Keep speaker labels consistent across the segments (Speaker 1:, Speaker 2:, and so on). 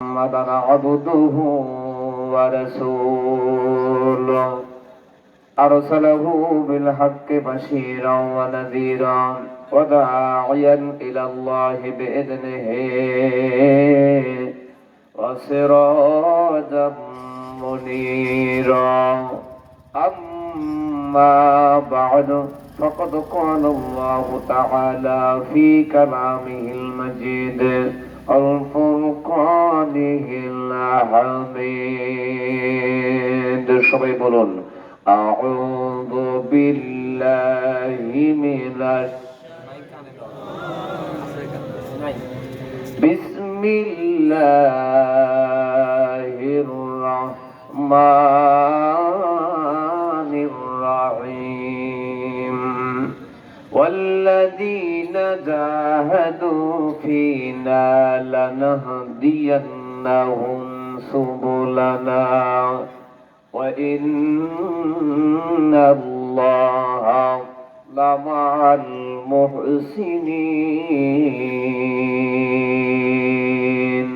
Speaker 1: محمدا عبده ورسوله أرسله بالحق بشيرا ونذيرا وداعيا إلى الله بإذنه وسراجا منيرا أما بعد فقد قال الله تعالى في كلامه المجيد الفرقانه الحميد সবাই বলুন أعوذ بالله من بسم الله الرحمن الرحيم والذين جاهدوا فينا لنهدينهم سبلنا وإن الله لمع المحسنين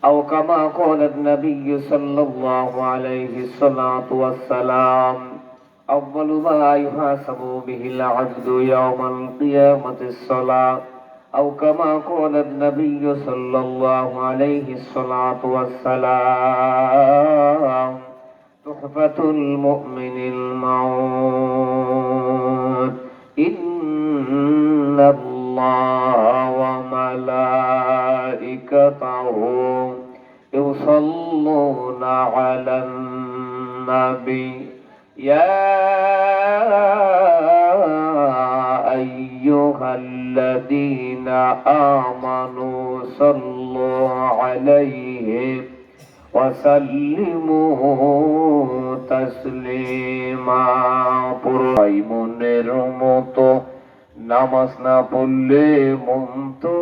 Speaker 1: أو كما قال النبي صلى الله عليه الصلاة والسلام أول ما يحاسب به العبد يوم القيامة الصلاة أو كما قال النبي صلى الله عليه الصلاة والسلام تحفة المؤمن الموت إن الله وملائكته يصلون على النبي يا أيها الذين آمنوا صلوا عليه وسلموا تسليما মনের মতো নামাজ না পড়লে মন তো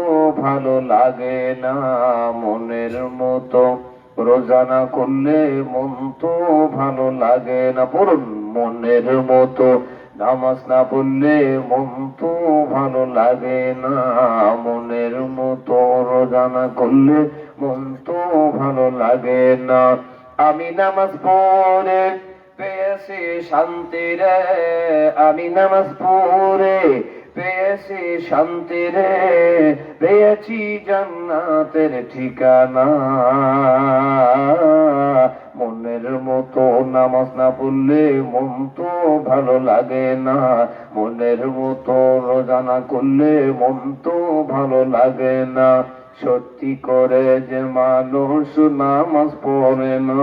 Speaker 1: ভালো লাগে না, মনের মতো রোজা না করলে মন তো ভালো লাগে না। পড়ুন, মনের মতো নামাজ না পড়লে মন তো ভালো লাগে না, মনের মতো রোজা না করলে মন তো ভালো লাগে না। আমি নামাজ পড়ে পেয়েছি শান্তি রে, আমি নামাজ পড়ে পেয়েছি শান্তি রে, পেয়েছি জান্নাতের ঠিকানা। মনের মতো নামাজ না পড়লে মন তো ভালো লাগে না, মনের মতো রোজা না করলে মন তো ভালো লাগে না। সত্যি করে যে মানুষ নামাজ পড়ে না,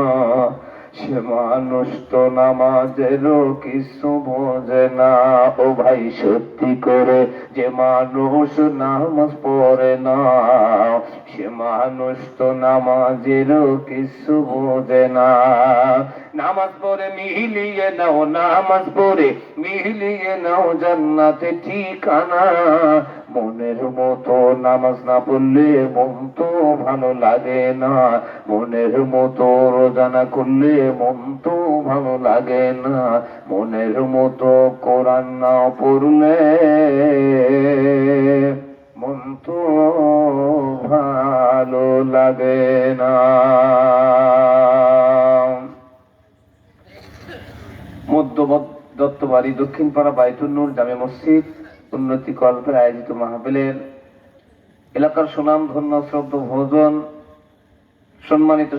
Speaker 1: সে মানুষ তো নামাজেরও কিছু বোঝে না। ও ভাই, সত্যি করে যে মানুষ নামাজ পড়ে না, সে মানুষ তো নামাজেরও কিছু বোঝে না। নামাজ পড়ে মিলিয়ে নাও, নামাজ পড়ে মিলিয়ে নাও জান্নাতে ঠিকানা। মনের মতো নামাজ না পড়লে মন তো ভালো লাগে না, মনের মতো রোজা না করলে মন তো ভালো লাগে না, মনের মতো কোরআন না পড়লে মন তো ভালো লাগে না। দত্তবাড়ি দক্ষিণপাড়া বাইতুল নূর জামে মসজিদ উন্নতি কল্পের আয়োজিত মাহফিলের এলাকার সুনাম ধন্য শ্রদ্ধ ভোজন সম্মানিত